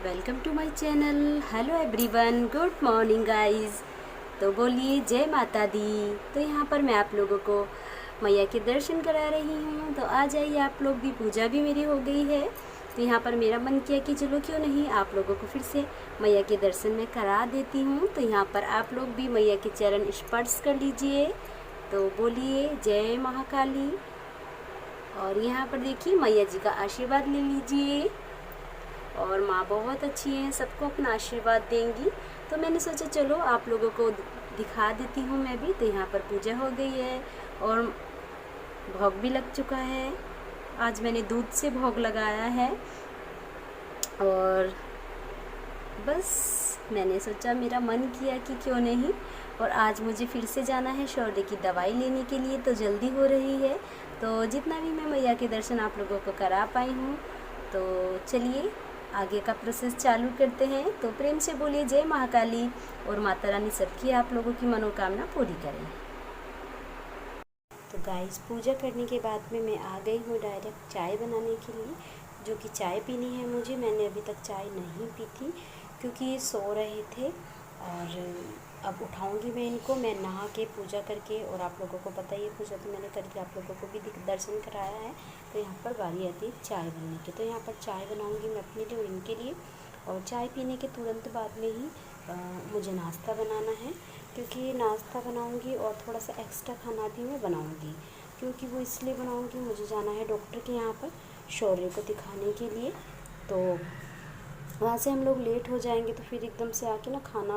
Welcome to my channel. Hello everyone, good morning guys. तो बोलिए जय माता दी। तो यहाँ पर मैं आप लोगों को मैया के दर्शन करा रही हूँ। तो आ जाइए आप लोग भी, पूजा भी मेरी हो गई है। तो यहाँ पर मेरा मन किया कि चलो क्यों नहीं आप लोगों को फिर से मैया के दर्शन में करा देती हूँ। तो यहाँ पर आप लोग भी मैया के चरण स्पर्श कर लीजिए। तो बोलिए जय महाकाली। और यहाँ पर देखिए मैया जी का आशीर्वाद ले लीजिए। और माँ बहुत अच्छी हैं, सबको अपना आशीर्वाद देंगी। तो मैंने सोचा चलो आप लोगों को दिखा देती हूँ मैं भी। तो यहाँ पर पूजा हो गई है और भोग भी लग चुका है। आज मैंने दूध से भोग लगाया है। और बस मैंने सोचा, मेरा मन किया कि क्यों नहीं। और आज मुझे फिर से जाना है शौर्य की दवाई लेने के लिए, तो जल्दी हो रही है। तो जितना भी मैं मैया के दर्शन आप लोगों को करा पाई हूँ, तो चलिए आगे का प्रोसेस चालू करते हैं। तो प्रेम से बोलिए जय महाकाली। और माता रानी सबकी आप लोगों की मनोकामना पूरी करें। तो गाइस, पूजा करने के बाद में मैं आ गई हूँ डायरेक्ट चाय बनाने के लिए, जो कि चाय पीनी है मुझे। मैंने अभी तक चाय नहीं पी थी क्योंकि ये सो रहे थे। और अब उठाऊंगी मैं इनको, मैं नहा के पूजा करके। और आप लोगों को पता ही है, पूजा तो मैंने करके आप लोगों को भी दर्शन कराया है। तो यहाँ पर बारी आती है चाय बनने की। तो यहाँ पर चाय बनाऊंगी मैं अपने लिए और इनके लिए। और चाय पीने के तुरंत बाद में ही मुझे नाश्ता बनाना है, क्योंकि नाश्ता बनाऊंगी और थोड़ा सा एक्स्ट्रा खाना भी मैं बनाऊंगी। क्योंकि वो इसलिए बनाऊंगी, मुझे जाना है डॉक्टर के यहाँ पर शौर्य को दिखाने के लिए। तो वहाँ से हम लोग लेट हो जाएंगे, तो फिर एकदम से आके ना खाना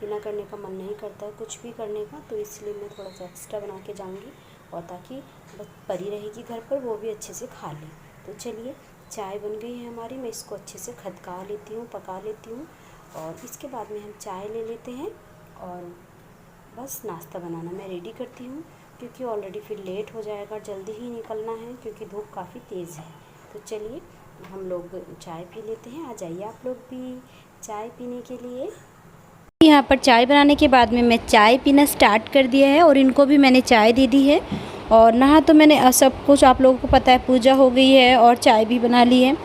पीना करने का मन नहीं करता है, कुछ भी करने का। तो इसलिए मैं थोड़ा सा एक्स्ट्रा बना के जाऊँगी, और ताकि बस परी रहेगी घर पर, वो भी अच्छे से खा ले। तो चलिए, चाय बन गई है हमारी। मैं इसको अच्छे से खदका लेती हूँ, पका लेती हूँ। और इसके बाद में हम चाय ले लेते हैं और बस नाश्ता बनाना मैं रेडी करती हूँ, क्योंकि ऑलरेडी फिर लेट हो जाएगा, जल्दी ही निकलना है क्योंकि धूप काफ़ी तेज़ है। तो चलिए हम लोग चाय पी लेते हैं। आ जाइए आप लोग भी चाय पीने के लिए। यहाँ पर चाय बनाने के बाद में मैं चाय पीना स्टार्ट कर दिया है, और इनको भी मैंने चाय दे दी है। और नहा तो मैंने सब कुछ, आप लोगों को पता है, पूजा हो गई है और चाय भी बना ली है।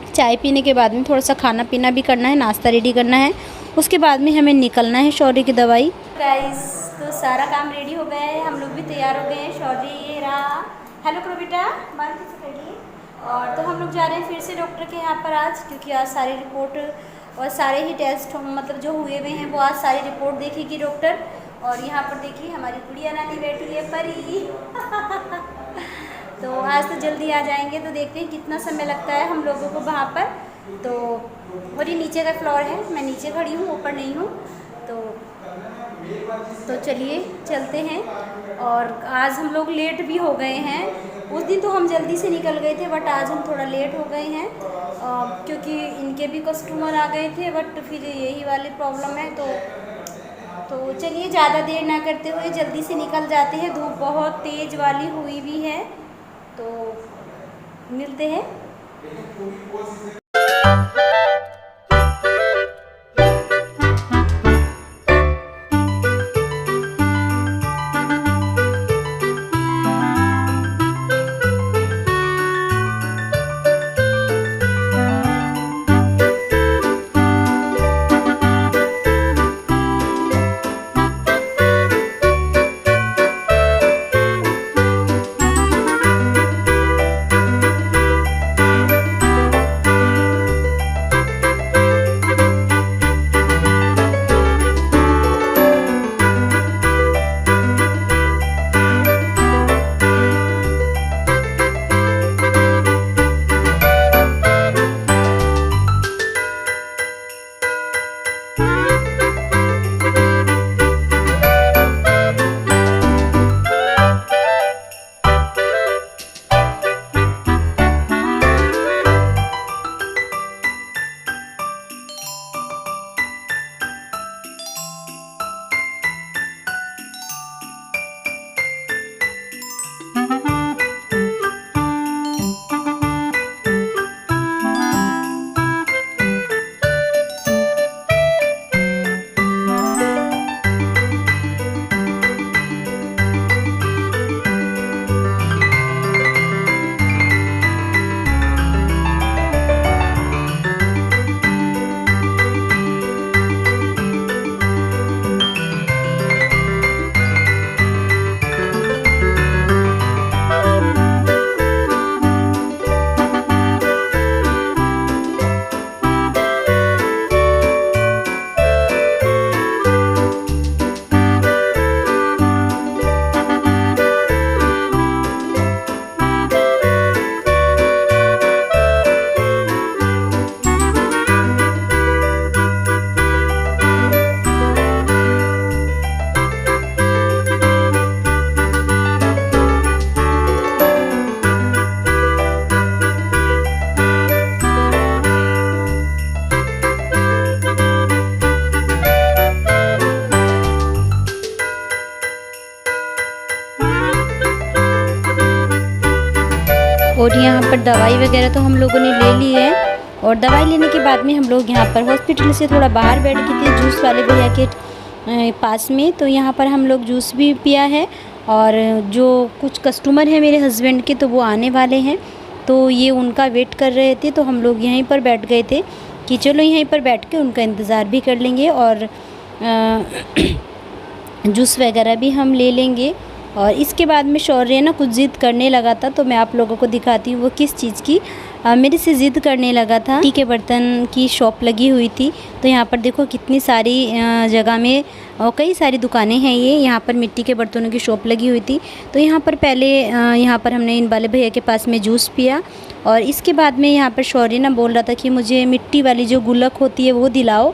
चाय पीने के बाद में थोड़ा सा खाना पीना भी करना है, नाश्ता रेडी करना है। उसके बाद में हमें निकलना है शौर्य की दवाई। गाइस, तो सारा काम रेडी हो गया है, हम लोग भी तैयार हो गए हैं। शौर्य ये रहा, हेलो करो बेटा, बाल कैसे करिए। और तो हम लोग जा रहे हैं फिर से डॉक्टर के यहाँ पर आज, क्योंकि आज सारी रिपोर्ट और सारे ही टेस्ट मतलब जो हुए हुए हैं वो आज सारी रिपोर्ट देखेगी डॉक्टर। और यहाँ पर देखिए हमारी गुड़िया नानी बैठी है, परी। तो आज तो जल्दी आ जाएंगे। तो देखते हैं कितना समय लगता है हम लोगों को वहाँ पर। तो और ये नीचे का फ्लोर है, मैं नीचे खड़ी हूँ, ऊपर नहीं हूँ। तो चलिए चलते हैं। और आज हम लोग लेट भी हो गए हैं। उस दिन तो हम जल्दी से निकल गए थे, बट आज हम थोड़ा लेट हो गए हैं क्योंकि इनके भी कस्टमर आ गए थे। बट फिर यही वाली प्रॉब्लम है। तो चलिए ज़्यादा देर ना करते हुए जल्दी से निकल जाते हैं। धूप बहुत तेज़ वाली हुई भी है। तो मिलते हैं। और यहाँ पर दवाई वगैरह तो हम लोगों ने ले ली है। और दवाई लेने के बाद में हम लोग यहाँ पर हॉस्पिटल से थोड़ा बाहर बैठ गए थे जूस वाले भैया के पास में। तो यहाँ पर हम लोग जूस भी पिया है। और जो कुछ कस्टमर हैं मेरे हस्बैंड के, तो वो आने वाले हैं, तो ये उनका वेट कर रहे थे। तो हम लोग यहीं पर बैठ गए थे कि चलो यहीं पर बैठ के उनका इंतज़ार भी कर लेंगे और जूस वगैरह भी हम ले लेंगे। और इसके बाद में शौर्य ना कुछ ज़िद करने लगा था, तो मैं आप लोगों को दिखाती हूँ वो किस चीज़ की मेरे से ज़िद करने लगा था। मिट्टी के बर्तन की शॉप लगी हुई थी, तो यहाँ पर देखो कितनी सारी जगह में और कई सारी दुकानें हैं। ये यहाँ पर मिट्टी के बर्तनों की शॉप लगी हुई थी। तो यहाँ पर पहले यहाँ पर हमने इन वाले भैया के पास में जूस पिया। और इसके बाद में यहाँ पर शौर्य ना बोल रहा था कि मुझे मिट्टी वाली जो गुल्लक होती है वो दिलाओ।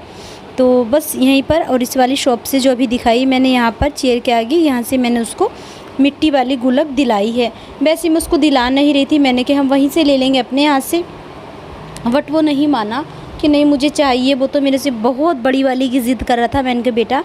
तो बस यहीं पर और इस वाली शॉप से जो अभी दिखाई मैंने यहाँ पर चेयर के आगे, यहाँ से मैंने उसको मिट्टी वाली गुल्लक दिलाई है। वैसे मैं उसको दिला नहीं रही थी, मैंने कि हम वहीं से ले लेंगे अपने यहाँ से, बट वो नहीं माना कि नहीं मुझे चाहिए। वो तो मेरे से बहुत बड़ी वाली की ज़िद कर रहा था। मैंने कहा बेटा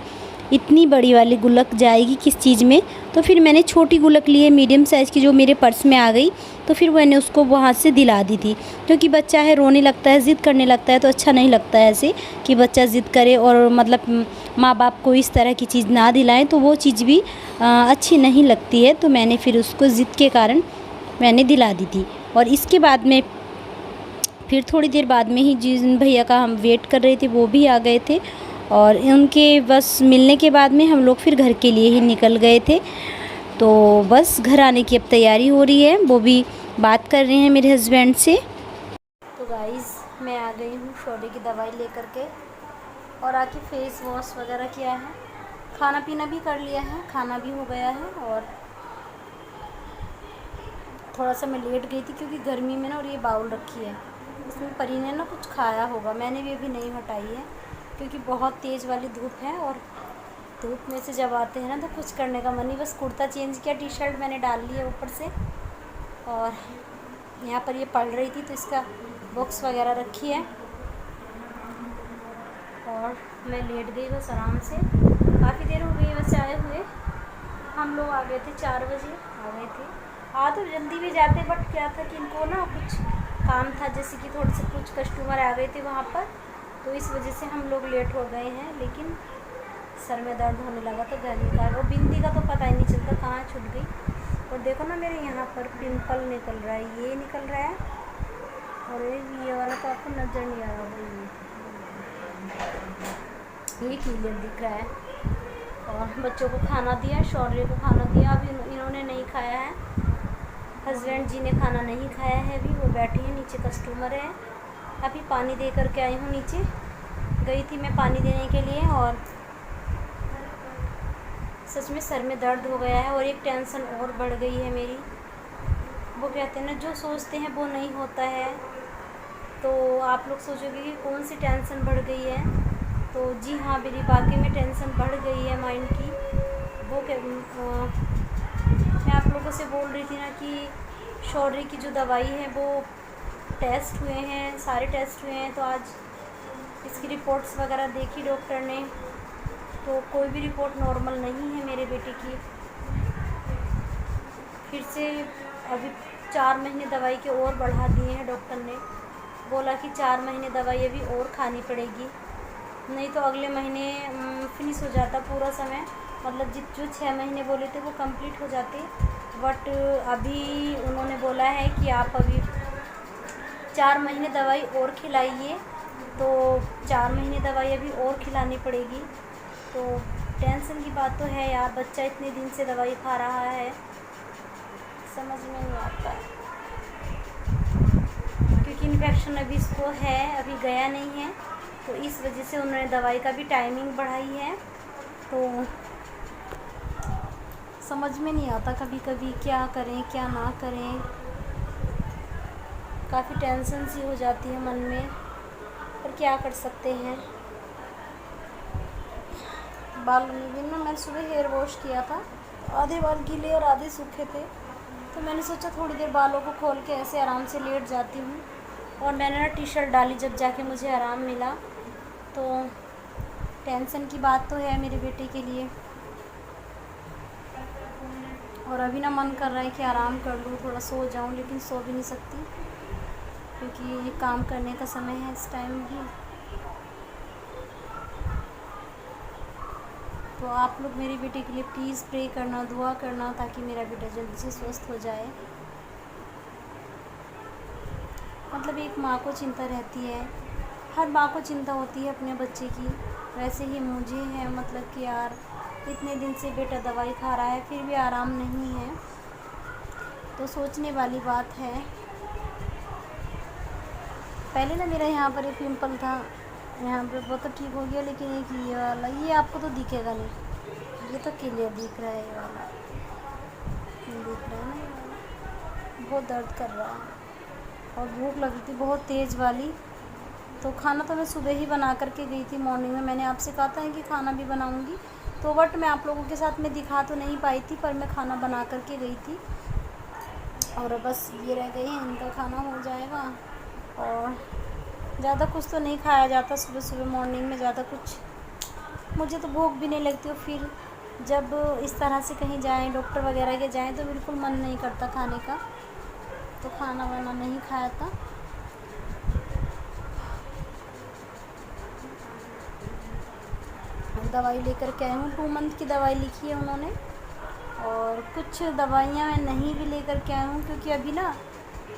इतनी बड़ी वाली गुल्लक जाएगी किस चीज़ में। तो फिर मैंने छोटी गुल्लक ली है मीडियम साइज़ की, जो मेरे पर्स में आ गई। तो फिर मैंने उसको वहाँ से दिला दी थी, क्योंकि बच्चा है, रोने लगता है, ज़िद करने लगता है, तो अच्छा नहीं लगता है ऐसे कि बच्चा ज़िद करे और मतलब माँ बाप को इस तरह की चीज़ ना दिलाएं, तो वो चीज़ भी अच्छी नहीं लगती है। तो मैंने फिर उसको ज़िद के कारण मैंने दिला दी थी। और इसके बाद में फिर थोड़ी देर बाद में ही जिन भैया का हम वेट कर रहे थे वो भी आ गए थे। और उनके बस मिलने के बाद में हम लोग फिर घर के लिए ही निकल गए थे। तो बस घर आने की अब तैयारी हो रही है, वो भी बात कर रहे हैं मेरे हस्बैंड से। तो गाइस मैं आ गई हूँ शौर्य की दवाई लेकर के, और आके फेस वॉश वगैरह किया है, खाना पीना भी कर लिया है, खाना भी हो गया है। और थोड़ा सा मैं लेट गई थी क्योंकि गर्मी में ना, और ये बाउल रखी है इसमें परी ने ना कुछ खाया होगा, मैंने भी अभी नहीं हटाई है क्योंकि बहुत तेज़ वाली धूप है। और धूप में से जब आते हैं ना तो कुछ करने का मन नहीं, बस कुर्ता चेंज किया, टी शर्ट मैंने डाल ली है ऊपर से। और यहाँ पर ये पढ़ रही थी तो इसका बुक्स वगैरह रखी है। और मैं लेट गई बस आराम से, काफ़ी देर हो गई बस आए हुए। हम लोग आ गए थे 4 बजे आ गए थे। आ तो जल्दी भी जाते, बट क्या था कि इनको ना कुछ काम था, जैसे कि थोड़े से कुछ कस्टमर आ गए थे वहाँ पर, तो इस वजह से हम लोग लेट हो गए हैं। लेकिन सर में दर्द होने लगा तो गर्मी का, और बिंदी का तो पता ही नहीं चलता कहाँ छूट गई। और देखो ना मेरे यहाँ पर पिंपल निकल रहा है, ये निकल रहा है, और ये वाला तो आपको नज़र नहीं आ रहा है, ये क्लियर दिख रहा है। और बच्चों को खाना दिया, शौर्य को खाना दिया, अभी इन्होंने नहीं खाया है। हस्बैंड जी ने खाना नहीं खाया है, अभी वो बैठे हैं नीचे, कस्टमर है। अभी पानी दे करके आई हूँ, नीचे गई थी मैं पानी देने के लिए। और सच में सर में दर्द हो गया है, और एक टेंशन और बढ़ गई है मेरी। वो कहते हैं ना जो सोचते हैं वो नहीं होता है, तो आप लोग सोचोगे कि कौन सी टेंशन बढ़ गई है। तो जी हाँ, मेरी वाकई में टेंशन बढ़ गई है माइंड की। वो मैं आप लोगों से बोल रही थी ना कि शौर्य की जो दवाई है वो टेस्ट हुए हैं, सारे टेस्ट हुए हैं। तो आज इसकी रिपोर्ट्स वगैरह देखी डॉक्टर ने, तो कोई भी रिपोर्ट नॉर्मल नहीं है मेरे बेटे की। फिर से अभी 4 महीने दवाई के और बढ़ा दिए हैं डॉक्टर ने, बोला कि 4 महीने दवाई अभी और खानी पड़ेगी, नहीं तो अगले महीने फिनिश हो जाता पूरा समय, मतलब जो 6 महीने बोले थे वो कंप्लीट हो जाते। बट अभी उन्होंने बोला है कि आप अभी 4 महीने दवाई और खिलाइए, तो 4 महीने दवाई अभी और खिलानी पड़ेगी। तो टेंशन की बात तो है यार, बच्चा इतने दिन से दवाई खा रहा है, समझ में नहीं आता है, क्योंकि इन्फेक्शन अभी इसको है, अभी गया नहीं है, तो इस वजह से उन्होंने दवाई का भी टाइमिंग बढ़ाई है। तो समझ में नहीं आता कभी कभी क्या करें क्या ना करें, काफ़ी टेंशन सी हो जाती है मन में, पर क्या कर सकते हैं। बाल भी ना, मैंने सुबह हेयर वॉश किया था, आधे बाल गीले और आधे सूखे थे, तो मैंने सोचा थोड़ी देर बालों को खोल के ऐसे आराम से लेट जाती हूँ। और मैंने ना टी शर्ट डाली, जब जाके मुझे आराम मिला। तो टेंशन की बात तो है मेरे बेटे के लिए। और अभी ना मन कर रहा है कि आराम कर लूँ, थोड़ा सो जाऊँ, लेकिन सो भी नहीं सकती क्योंकि ये काम करने का समय है इस टाइम भी। तो आप लोग मेरी बेटी के लिए प्लीज़ प्रे करना, दुआ करना, ताकि मेरा बेटा जल्दी से स्वस्थ हो जाए। मतलब एक माँ को चिंता रहती है, हर माँ को चिंता होती है अपने बच्चे की, वैसे ही मुझे है। मतलब कि यार इतने दिन से बेटा दवाई खा रहा है फिर भी आराम नहीं है, तो सोचने वाली बात है। पहले ना मेरा यहाँ पर एक पिंपल था, यहाँ पे वो तो ठीक हो गया, लेकिन एक ये वाला, ये आपको तो दिखेगा नहीं, ये तो क्लियर दिख रहा है, ये वाला दिख रहा है ना, ये वाला बहुत दर्द कर रहा है। और भूख लगी थी बहुत तेज़ वाली, तो खाना तो मैं सुबह ही बना करके गई थी मॉर्निंग में। मैंने आपसे कहा था कि खाना भी बनाऊंगी, तो बट मैं आप लोगों के साथ में दिखा तो नहीं पाई थी, पर मैं खाना बना करके गई थी। और बस ये रह गई है, इनका खाना हो जाएगा। और ज़्यादा कुछ तो नहीं खाया जाता सुबह सुबह मॉर्निंग में, ज़्यादा कुछ मुझे तो भूख भी नहीं लगती। और फिर जब इस तरह से कहीं जाएं, डॉक्टर वगैरह के जाएं, तो बिल्कुल मन नहीं करता खाने का, तो खाना वाना नहीं खाया था। दवाई लेकर के आई हूँ, 2 मंथ की दवाई लिखी है उन्होंने, और कुछ दवाइयाँ मैं नहीं भी लेकर के आई हूँ, क्योंकि अभी ना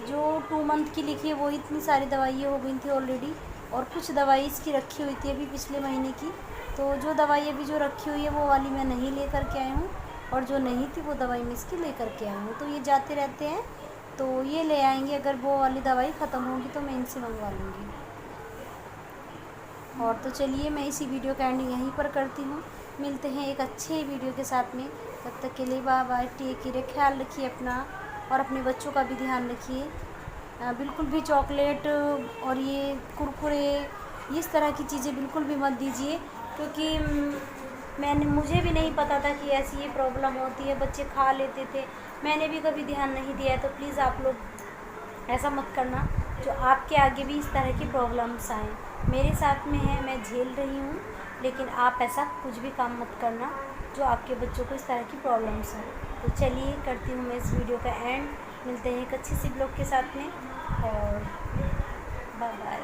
जो 2 मंथ की लिखी है वो इतनी सारी दवाइयाँ हो गई थी ऑलरेडी, और कुछ दवाई इसकी रखी हुई थी अभी पिछले महीने की। तो जो दवाई अभी जो रखी हुई है वो वाली मैं नहीं लेकर के आई हूँ, और जो नहीं थी वो दवाई मैं इसकी लेकर के आई हूँ। तो ये जाते रहते हैं, तो ये ले आएंगे। अगर वो वाली दवाई ख़त्म होगी तो मैं इनसे मंगवा लूँगी। और तो चलिए मैं इसी वीडियो का एंडिंग यहीं पर करती हूँ। मिलते हैं एक अच्छे वीडियो के साथ में, तब तक के लिए बाय बाय, टेक केयर, ख्याल रखिए अपना, और अपने बच्चों का भी ध्यान रखिए। बिल्कुल भी चॉकलेट और ये कुरकुरे इस तरह की चीज़ें बिल्कुल भी मत दीजिए, क्योंकि मुझे भी नहीं पता था कि ऐसी ये प्रॉब्लम होती है। बच्चे खा लेते थे, मैंने भी कभी ध्यान नहीं दिया है। तो प्लीज़ आप लोग ऐसा मत करना, जो आपके आगे भी इस तरह की प्रॉब्लम्स आएँ। मेरे साथ में है, मैं झेल रही हूँ, लेकिन आप ऐसा कुछ भी काम मत करना जो आपके बच्चों को इस तरह की प्रॉब्लम्स हैं। तो चलिए करती हूँ मैं इस वीडियो का एंड। मिलते हैं एक अच्छी सी ब्लॉग के साथ में, और बाय बाय।